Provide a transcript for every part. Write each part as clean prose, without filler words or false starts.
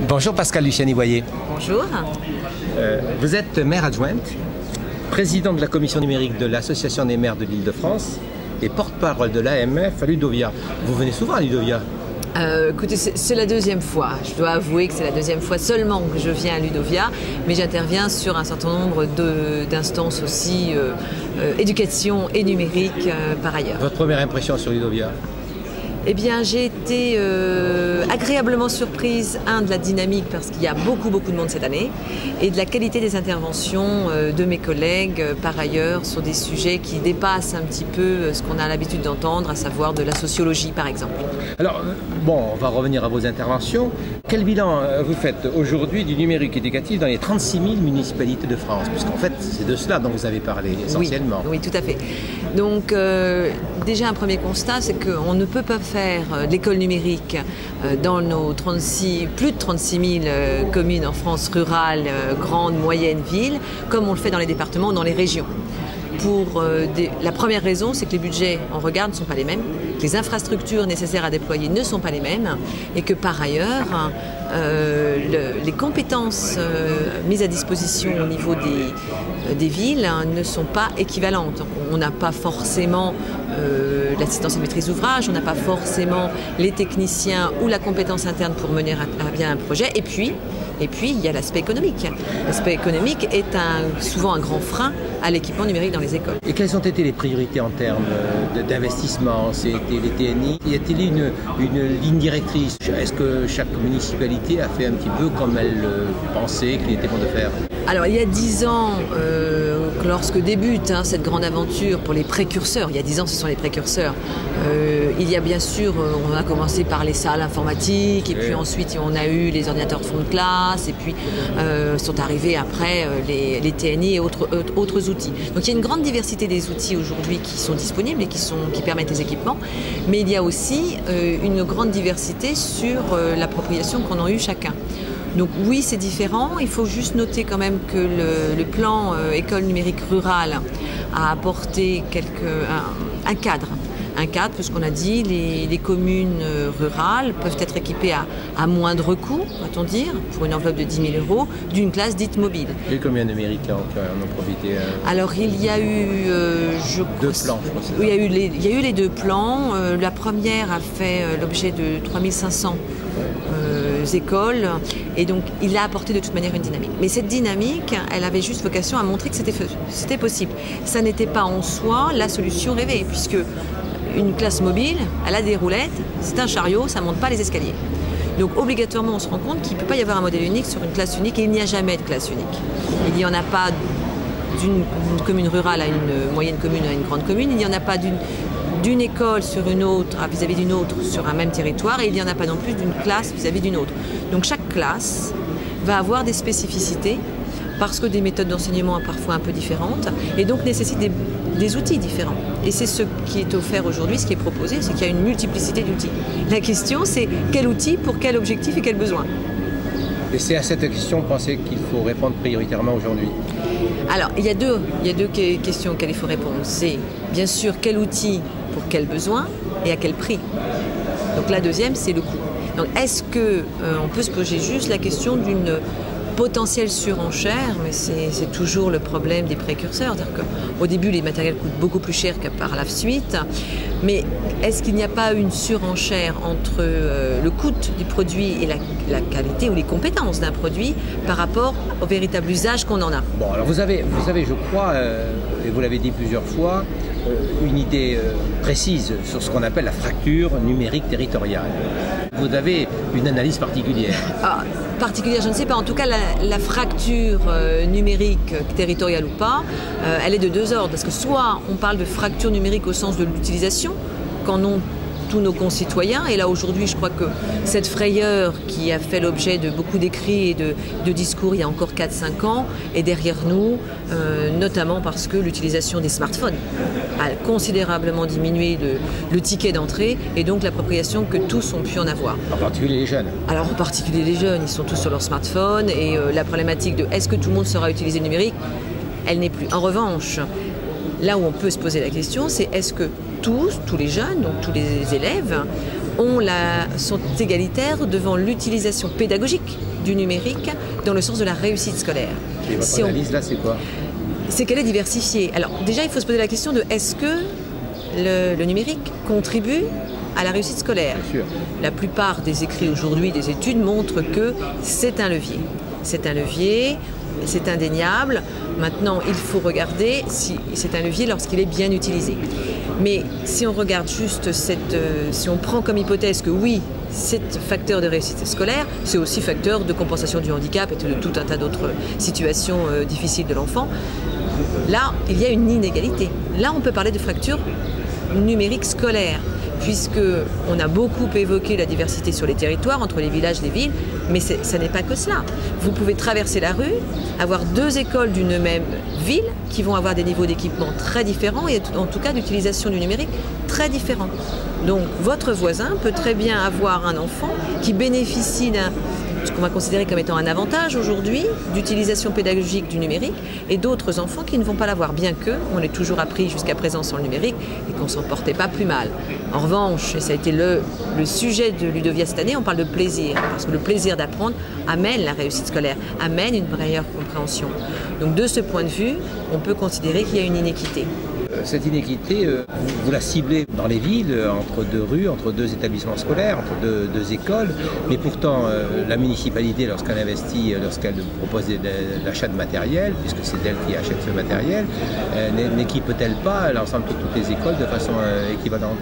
Bonjour Pascal Luciani-Boyer. Bonjour. Vous êtes maire adjointe, président de la commission numérique de l'Association des maires de l'Île-de-France et porte-parole de l'AMF à Ludovia. Vous venez souvent à Ludovia? Écoutez, c'est la deuxième fois. Je dois avouer que c'est la deuxième fois seulement que je viens à Ludovia, mais j'interviens sur un certain nombre d'instances aussi, éducation et numérique par ailleurs. Votre première impression sur Ludovia? Eh bien, j'ai été agréablement surprise, de la dynamique, parce qu'il y a beaucoup de monde cette année, et de la qualité des interventions de mes collègues, par ailleurs, sur des sujets qui dépassent un petit peu ce qu'on a l'habitude d'entendre, à savoir de la sociologie, par exemple. Alors, bon, on va revenir à vos interventions. Quel bilan vous faites aujourd'hui du numérique éducatif dans les 36 000 municipalités de France? Puisqu'en fait, c'est de cela dont vous avez parlé essentiellement. Oui, tout à fait. Donc, déjà, un premier constat, c'est qu'on ne peut pas faire l'école numérique dans nos plus de 36 000 communes en France rurales, grandes, moyennes villes, comme on le fait dans les départements ou dans les régions. La première raison, c'est que les budgets, on regarde, ne sont pas les mêmes, que les infrastructures nécessaires à déployer ne sont pas les mêmes, et que par ailleurs, les compétences mises à disposition au niveau des villes ne sont pas équivalentes. Donc, on n'a pas forcément l'assistance et maîtrise d'ouvrage, on n'a pas forcément les techniciens ou la compétence interne pour mener à bien un projet. Et puis, il y a l'aspect économique. L'aspect économique est souvent un grand frein à l'équipement numérique dans les écoles. Et quelles ont été les priorités en termes d'investissement? C'était les TNI. Y a-t-il une ligne directrice? Est-ce que chaque municipalité a fait un petit peu comme elle pensait qu'il était bon de faire? Alors, il y a 10 ans, lorsque débute cette grande aventure pour les précurseurs, il y a 10 ans, ce sont les précurseurs, il y a bien sûr, on a commencé par les salles informatiques, et puis ensuite on a eu les ordinateurs de fond de classe, et puis sont arrivés après les TNI et autres outils. Donc il y a une grande diversité des outils aujourd'hui qui sont disponibles et qui permettent les équipements, mais il y a aussi une grande diversité sur l'appropriation qu'en ont eu chacun. Donc oui, c'est différent. Il faut juste noter quand même que le plan école numérique rurale a apporté un cadre. Un cadre, puisqu'on a dit, les communes rurales peuvent être équipées à moindre coût, va-t-on dire, pour une enveloppe de 10 000 €, d'une classe dite mobile. Et combien numériques en ont profité? Alors il y a eu, deux plans, je pense. Oui, il y a eu les deux plans. La première a fait l'objet de 3500 écoles, et donc il a apporté de toute manière une dynamique. Mais cette dynamique, elle avait juste vocation à montrer que c'était possible. Ça n'était pas en soi la solution rêvée, puisque une classe mobile, elle a des roulettes, c'est un chariot, ça ne monte pas les escaliers. Donc obligatoirement, on se rend compte qu'il ne peut pas y avoir un modèle unique sur une classe unique, et il n'y a jamais de classe unique. Il n'y en a pas d'une commune rurale à une moyenne commune à une grande commune, il n'y en a pas d'une école sur une autre vis-à-vis d'une autre sur un même territoire, et il n'y en a pas non plus d'une classe vis-à-vis d'une autre. Donc chaque classe va avoir des spécificités, parce que des méthodes d'enseignement sont parfois un peu différentes, et donc nécessitent des outils différents. Et c'est ce qui est offert aujourd'hui, ce qui est proposé, c'est qu'il y a une multiplicité d'outils. La question, c'est quel outil pour quel objectif et quel besoin? Et c'est à cette question, pensez qu'il faut répondre prioritairement aujourd'hui? Alors, il y a deux questions auxquelles il faut répondre. C'est bien sûr quel outil pour quel besoin et à quel prix. Donc la deuxième, c'est le coût. Donc est-ce qu'on peut se poser juste la question d'une potentielle surenchère, mais c'est toujours le problème des précurseurs. C'est-à-dire qu'au début, les matériels coûtent beaucoup plus cher que par la suite. Mais est-ce qu'il n'y a pas une surenchère entre le coût du produit et la qualité ou les compétences d'un produit par rapport au véritable usage qu'on en a? Bon, alors vous avez je crois, et vous l'avez dit plusieurs fois, une idée précise sur ce qu'on appelle la fracture numérique territoriale. Vous avez une analyse particulière? Particulière, je ne sais pas. En tout cas, la fracture numérique, territoriale ou pas, elle est de deux ordres. Parce que soit on parle de fracture numérique au sens de l'utilisation, qu'en ont tous nos concitoyens. Et là, aujourd'hui, je crois que cette frayeur qui a fait l'objet de beaucoup d'écrits et de discours il y a encore 4-5 ans est derrière nous, notamment parce que l'utilisation des smartphones a considérablement diminué le ticket d'entrée et donc l'appropriation que tous ont pu en avoir. En particulier les jeunes. Alors, en particulier les jeunes, ils sont tous sur leur smartphone et la problématique de est-ce que tout le monde saura utiliser le numérique, elle n'est plus. En revanche, là où on peut se poser la question, c'est est-ce que tous les jeunes, donc tous les élèves, sont égalitaires devant l'utilisation pédagogique du numérique dans le sens de la réussite scolaire. Et votre analyse là, c'est quoi? C'est qu'elle est diversifiée. Alors déjà, il faut se poser la question de est-ce que le numérique contribue à la réussite scolaire? Bien sûr. La plupart des écrits aujourd'hui, des études montrent que c'est un levier. C'est un levier, c'est indéniable. Maintenant, il faut regarder si c'est un levier lorsqu'il est bien utilisé. Mais si on regarde juste si on prend comme hypothèse que oui, c'est facteur de réussite scolaire, c'est aussi facteur de compensation du handicap et de tout un tas d'autres situations difficiles de l'enfant. Là, il y a une inégalité. Là, on peut parler de fracture numérique scolaire, puisqu'on a beaucoup évoqué la diversité sur les territoires, entre les villages et les villes, mais ça n'est pas que cela. Vous pouvez traverser la rue, avoir deux écoles d'une même ville qui vont avoir des niveaux d'équipement très différents et en tout cas d'utilisation du numérique très différents. Donc votre voisin peut très bien avoir un enfant qui bénéficie ce qu'on va considérer comme étant un avantage aujourd'hui d'utilisation pédagogique du numérique et d'autres enfants qui ne vont pas l'avoir, bien qu'on ait toujours appris jusqu'à présent sans le numérique et qu'on s'en portait pas plus mal. En revanche, et ça a été le sujet de Ludovia cette année, on parle de plaisir, parce que le plaisir d'apprendre amène la réussite scolaire, amène une meilleure compréhension. Donc de ce point de vue, on peut considérer qu'il y a une inéquité. Cette inéquité, vous la ciblez dans les villes, entre deux rues, entre deux établissements scolaires, entre deux écoles, mais pourtant la municipalité, lorsqu'elle investit, lorsqu'elle propose l'achat de matériel, puisque c'est elle qui achète ce matériel, n'équipe-t-elle pas l'ensemble de toutes les écoles de façon équivalente?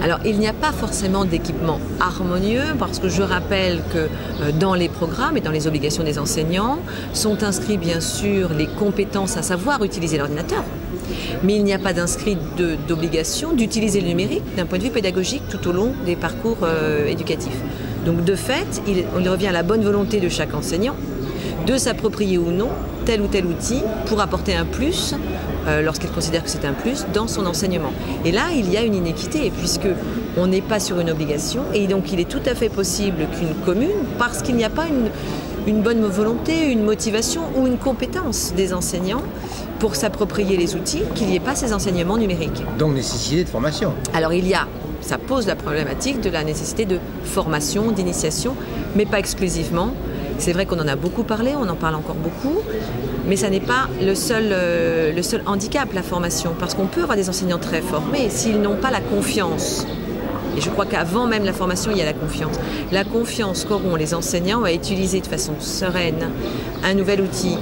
Alors il n'y a pas forcément d'équipement harmonieux, parce que je rappelle que dans les programmes et dans les obligations des enseignants sont inscrits bien sûr les compétences à savoir utiliser l'ordinateur. Mais il n'y a pas d'inscrit d'obligation d'utiliser le numérique d'un point de vue pédagogique tout au long des parcours éducatifs. Donc de fait, il revient à la bonne volonté de chaque enseignant de s'approprier ou non tel ou tel outil pour apporter un plus, lorsqu'il considère que c'est un plus, dans son enseignement. Et là, il y a une inéquité, puisque on n'est pas sur une obligation, et donc il est tout à fait possible qu'une commune, parce qu'il n'y a pas une bonne volonté, une motivation ou une compétence des enseignants pour s'approprier les outils, qu'il n'y ait pas ces enseignements numériques. Donc nécessité de formation. Alors ça pose la problématique de la nécessité de formation, d'initiation, mais pas exclusivement. C'est vrai qu'on en a beaucoup parlé, on en parle encore beaucoup, mais ça n'est pas le seul handicap, la formation, parce qu'on peut avoir des enseignants très formés s'ils n'ont pas la confiance. Et je crois qu'avant même la formation, il y a la confiance. La confiance qu'auront les enseignants à utiliser de façon sereine un nouvel outil.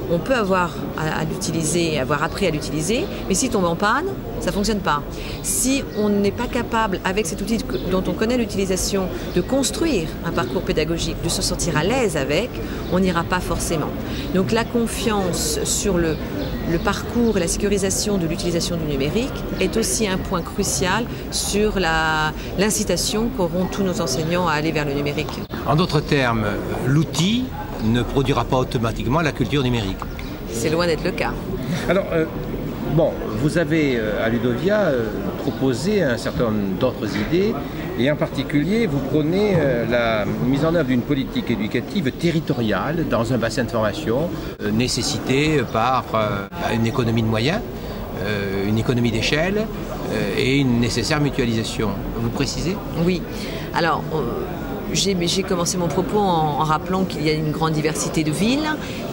On peut avoir à l'utiliser, avoir appris à l'utiliser, mais s'il tombe en panne, ça ne fonctionne pas. Si on n'est pas capable, avec cet outil dont on connaît l'utilisation, de construire un parcours pédagogique, de se sentir à l'aise avec, on n'ira pas forcément. Donc la confiance sur le parcours et la sécurisation de l'utilisation du numérique est aussi un point crucial sur l'incitation qu'auront tous nos enseignants à aller vers le numérique. En d'autres termes, l'outil ne produira pas automatiquement la culture numérique. C'est loin d'être le cas. Alors, vous avez à Ludovia proposé un certain nombre d'autres idées, et en particulier, vous prônez la mise en œuvre d'une politique éducative territoriale dans un bassin de formation nécessité par une économie de moyens, une économie d'échelle et une nécessaire mutualisation. Vous précisez? Oui. Alors, j'ai commencé mon propos en rappelant qu'il y a une grande diversité de villes.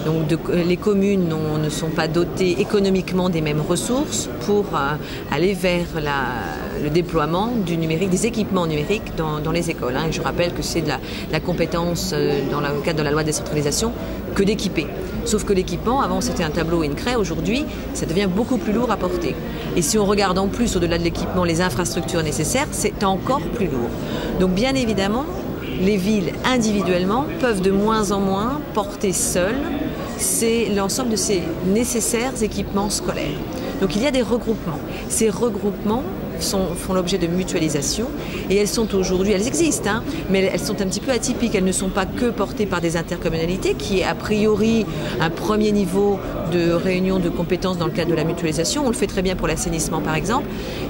Donc les communes ne sont pas dotées économiquement des mêmes ressources pour aller vers le déploiement du numérique, des équipements numériques dans les écoles. Et je rappelle que c'est de la compétence dans le cadre de la loi de décentralisation que d'équiper. Sauf que l'équipement, avant c'était un tableau et une craie, aujourd'hui ça devient beaucoup plus lourd à porter. Et si on regarde en plus au-delà de l'équipement les infrastructures nécessaires, c'est encore plus lourd. Donc bien évidemment, les villes individuellement peuvent de moins en moins porter seules l'ensemble de ces nécessaires équipements scolaires. Donc il y a des regroupements. Ces regroupements font l'objet de mutualisation et elles sont aujourd'hui, elles existent, mais elles sont un petit peu atypiques. Elles ne sont pas que portées par des intercommunalités qui est a priori un premier niveau de réunion de compétences dans le cadre de la mutualisation. On le fait très bien pour l'assainissement par exemple.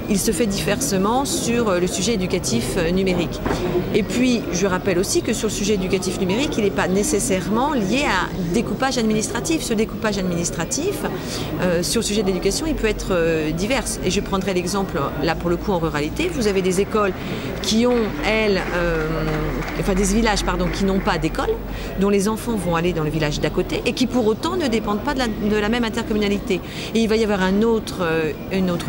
Il se fait diversement sur le sujet éducatif numérique. Et puis je rappelle aussi que sur le sujet éducatif numérique, il n'est pas nécessairement lié à un découpage administratif. Ce découpage administratif sur le sujet de l'éducation, il peut être divers. Et je prendrai l'exemple là pour le coup en ruralité. Vous avez des écoles qui ont, des villages qui n'ont pas d'école, dont les enfants vont aller dans le village d'à côté et qui pour autant ne dépendent pas de la même intercommunalité. Et il va y avoir un autre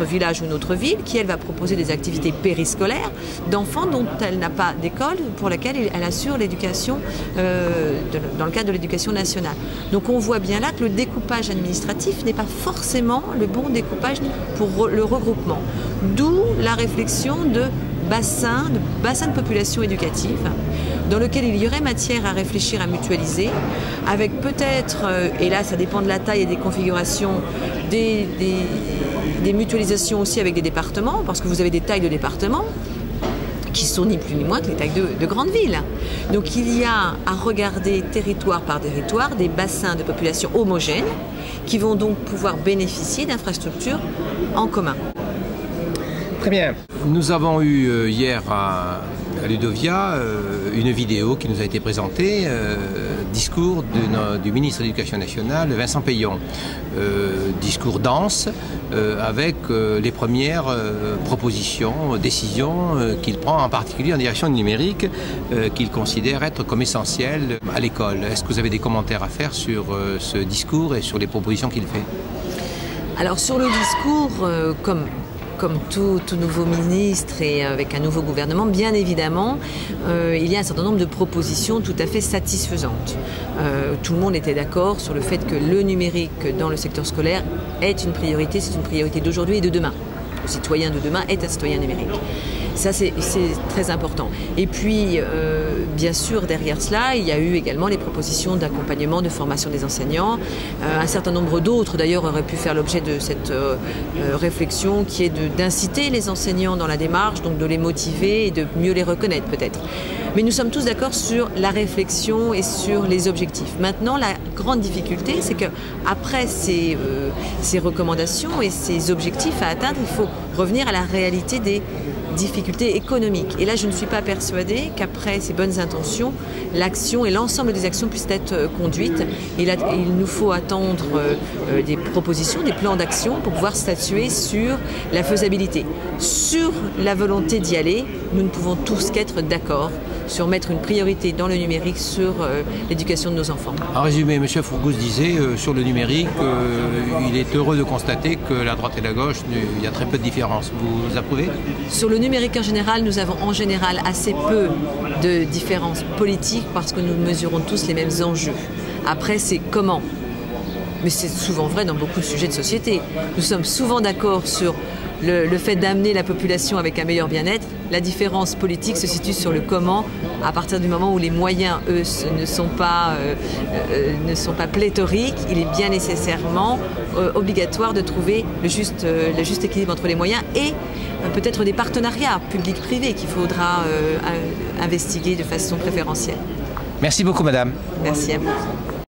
village ou une autre ville qui, elle, va proposer des activités périscolaires d'enfants dont elle n'a pas d'école, pour laquelle elle assure l'éducation dans le cadre de l'éducation nationale. Donc on voit bien là que le découpage administratif n'est pas forcément le bon découpage pour le regroupement. D'où la réflexion de bassin de population éducative, dans lequel il y aurait matière à réfléchir à mutualiser, avec peut-être, et là ça dépend de la taille et des configurations, des mutualisations aussi avec des départements, parce que vous avez des tailles de départements qui sont ni plus ni moins que les tailles de grandes villes. Donc il y a à regarder territoire par territoire des bassins de population homogènes qui vont donc pouvoir bénéficier d'infrastructures en commun. Très bien. Nous avons eu hier à Ludovia une vidéo qui nous a été présentée, discours du ministre de l'Éducation nationale, Vincent Peillon. Discours dense avec les premières propositions, décisions qu'il prend en particulier en direction du numérique qu'il considère être comme essentiel à l'école. Est-ce que vous avez des commentaires à faire sur ce discours et sur les propositions qu'il fait? Alors sur le discours, comme tout nouveau ministre et avec un nouveau gouvernement, bien évidemment, il y a un certain nombre de propositions tout à fait satisfaisantes. Tout le monde était d'accord sur le fait que le numérique dans le secteur scolaire est une priorité, c'est une priorité d'aujourd'hui et de demain. Le citoyen de demain est un citoyen numérique. Ça, c'est très important. Et puis, bien sûr, derrière cela, il y a eu également les propositions d'accompagnement, de formation des enseignants. Un certain nombre d'autres, d'ailleurs, auraient pu faire l'objet de cette réflexion qui est d'inciter les enseignants dans la démarche, donc de les motiver et de mieux les reconnaître peut-être. Mais nous sommes tous d'accord sur la réflexion et sur les objectifs. Maintenant, la grande difficulté, c'est qu'après ces recommandations et ces objectifs à atteindre, il faut revenir à la réalité des difficultés économiques. Et là, je ne suis pas persuadée qu'après ces bonnes intentions, l'action et l'ensemble des actions puissent être conduites. Il nous faut attendre des propositions, des plans d'action pour pouvoir statuer sur la faisabilité. Sur la volonté d'y aller, nous ne pouvons tous qu'être d'accord sur mettre une priorité dans le numérique sur l'éducation de nos enfants. En résumé, M. Fourgousse disait sur le numérique, il est heureux de constater que la droite et la gauche, il y a très peu de différences. Vous approuvez? Sur le numérique en général, nous avons en général assez peu de différences politiques parce que nous mesurons tous les mêmes enjeux. Après, c'est comment. Mais c'est souvent vrai dans beaucoup de sujets de société. Nous sommes souvent d'accord sur le fait d'amener la population avec un meilleur bien-être. La différence politique se situe sur le comment, à partir du moment où les moyens, eux, ne sont pas pléthoriques. Il est bien nécessairement obligatoire de trouver le juste équilibre entre les moyens et peut-être des partenariats publics-privés qu'il faudra investiguer de façon préférentielle. Merci beaucoup, madame. Merci à vous.